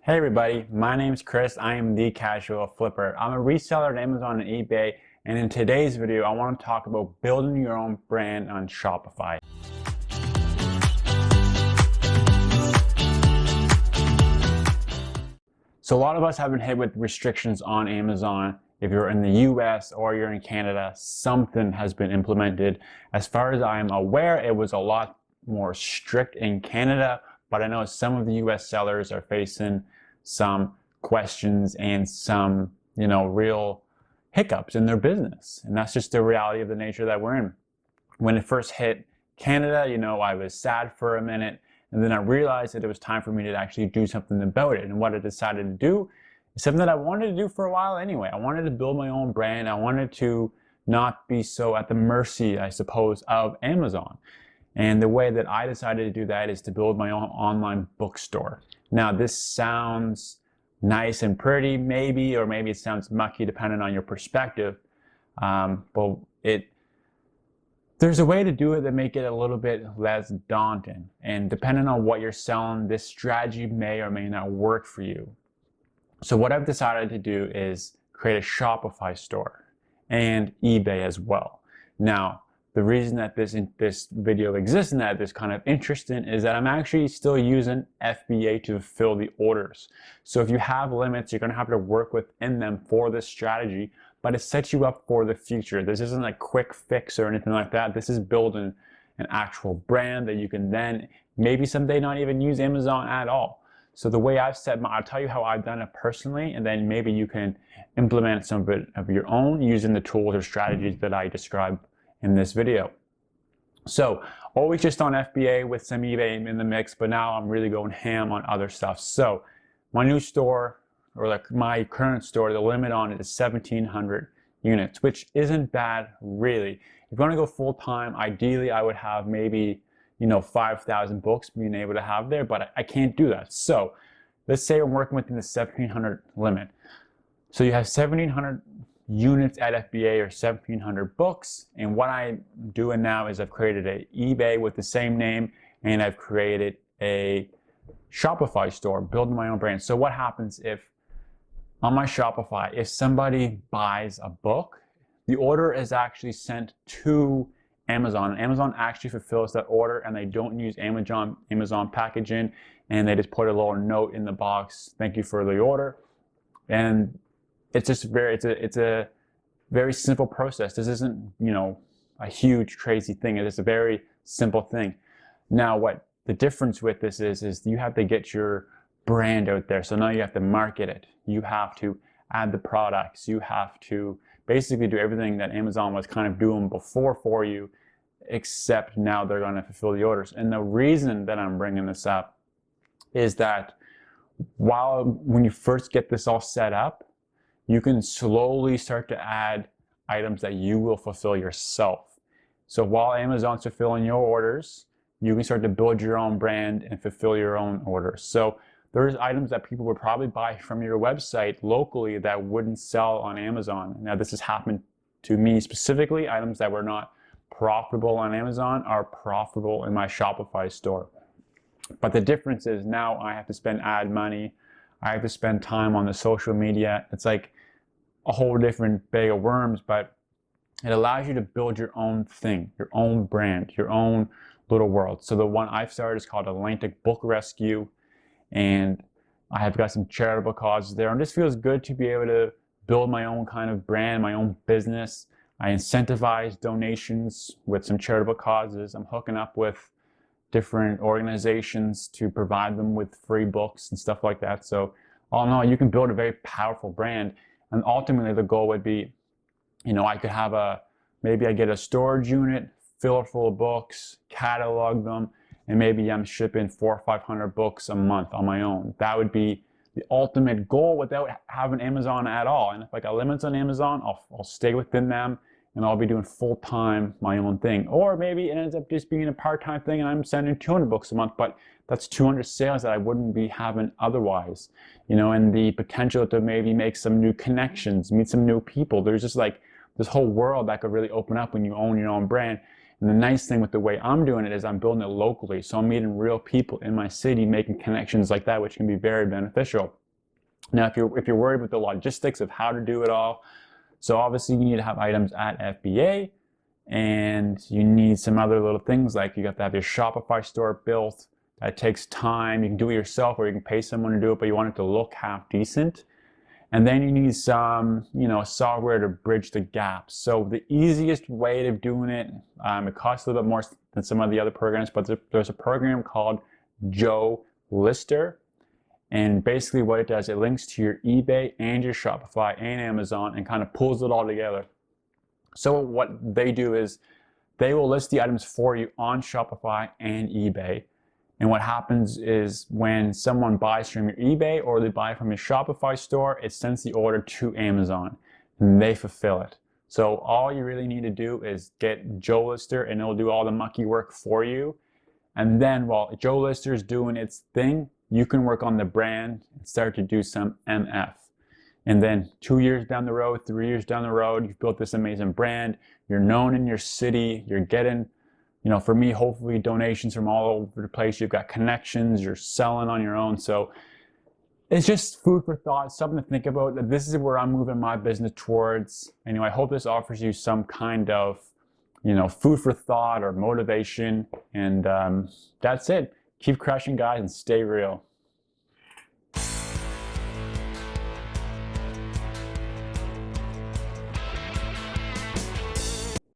Hey everybody, my name's Chris. I am the Casual Flipper. I'm a reseller at Amazon and eBay, and in today's video, I want to talk about building your own brand on Shopify. So a lot of us have been hit with restrictions on Amazon. If you're in the US or you're in Canada, something has been implemented. As far as I am aware, it was a lot more strict in Canada, but I know some of the US sellers are facing some questions and some, real hiccups in their business. And that's just the reality of the nature that we're in. When it first hit Canada, I was sad for a minute, and then I realized that it was time for me to actually do something about it. And what I decided to do is something that I wanted to do for a while anyway. I wanted to build my own brand. I wanted to not be so at the mercy, I suppose, of Amazon. And the way that I decided to do that is to build my own online bookstore. Now, this sounds nice and pretty, maybe, or maybe it sounds mucky depending on your perspective. But there's a way to do it that make it a little bit less daunting. And depending on what you're selling, this strategy may or may not work for you. So what I've decided to do is create a Shopify store and eBay as well. Now, the reason that this video exists and that it's kind of interesting is that I'm actually still using FBA to fulfill the orders. So if you have limits, you're going to have to work within them for this strategy, but it sets you up for the future. This isn't a quick fix or anything like that. This is building an actual brand that you can then maybe someday not even use Amazon at all. So the way I've set I'll tell you how I've done it personally, and then maybe you can implement some of it of your own using the tools or strategies that I described in this video. So always just on FBA with some eBay in the mix, but now I'm really going ham on other stuff. So my new store, or like my current store, the limit on it is 1,700 units, which isn't bad really. If you want to go full time, ideally I would have maybe 5,000 books being able to have there, but I can't do that. So let's say I'm working within the 1,700 limit. So you have 1,700 units at FBA or 1,700 books, and what I'm doing now is I've created an eBay with the same name, and I've created a Shopify store, building my own brand. So what happens if on my Shopify, if somebody buys a book, the order is actually sent to Amazon. Amazon actually fulfills that order, and they don't use Amazon packaging, and they just put a little note in the box, thank you for the order. And it's just it's a very simple process. This isn't, a huge crazy thing. It is a very simple thing. Now, what the difference with this is you have to get your brand out there. So now you have to market it. You have to add the products. You have to basically do everything that Amazon was kind of doing before for you, except now they're going to fulfill the orders. And the reason that I'm bringing this up is that when you first get this all set up, you can slowly start to add items that you will fulfill yourself. So while Amazon's fulfilling your orders, you can start to build your own brand and fulfill your own orders. So there's items that people would probably buy from your website locally that wouldn't sell on Amazon. Now, this has happened to me specifically. Items that were not profitable on Amazon are profitable in my Shopify store. But the difference is now I have to spend ad money. I have to spend time on the social media. It's like a whole different bag of worms, but it allows you to build your own thing, your own brand, your own little world. So the one I've started is called Atlantic Book Rescue, and I have got some charitable causes there. And this feels good to be able to build my own kind of brand, my own business. I incentivize donations with some charitable causes. I'm hooking up with different organizations to provide them with free books and stuff like that. So all in all, you can build a very powerful brand. And ultimately the goal would be, I could have maybe I get a storage unit, fill it full of books, catalog them, and maybe I'm shipping 400 or 500 books a month on my own. That would be the ultimate goal without having Amazon at all. And if I got limits on Amazon, I'll stay within them, and I'll be doing full-time my own thing. Or maybe it ends up just being a part-time thing and I'm sending 200 books a month, but that's 200 sales that I wouldn't be having otherwise. And the potential to maybe make some new connections, meet some new people. There's just like this whole world that could really open up when you own your own brand. And the nice thing with the way I'm doing it is I'm building it locally. So I'm meeting real people in my city, making connections like that, which can be very beneficial. Now, if you're worried with the logistics of how to do it all, so obviously you need to have items at FBA, and you need some other little things like you have to have your Shopify store built. That takes time. You can do it yourself or you can pay someone to do it, but you want it to look half decent. And then you need some, software to bridge the gaps. So the easiest way of doing it, it costs a little bit more than some of the other programs, but there's a program called Turbolister. And basically what it does, it links to your eBay and your Shopify and Amazon and kind of pulls it all together. So what they do is they will list the items for you on Shopify and eBay. And what happens is when someone buys from your eBay or they buy from your Shopify store, it sends the order to Amazon and they fulfill it. So all you really need to do is get Turbolister and it'll do all the mucky work for you. And then while Turbolister is doing its thing, you can work on the brand and start to do some MF. And then 2 years down the road, 3 years down the road, you've built this amazing brand. You're known in your city. You're getting, for me, hopefully donations from all over the place. You've got connections. You're selling on your own. So it's just food for thought, something to think about. This is where I'm moving my business towards. Anyway, I hope this offers you some kind of, food for thought or motivation. And that's it. Keep crushing, guys, and stay real.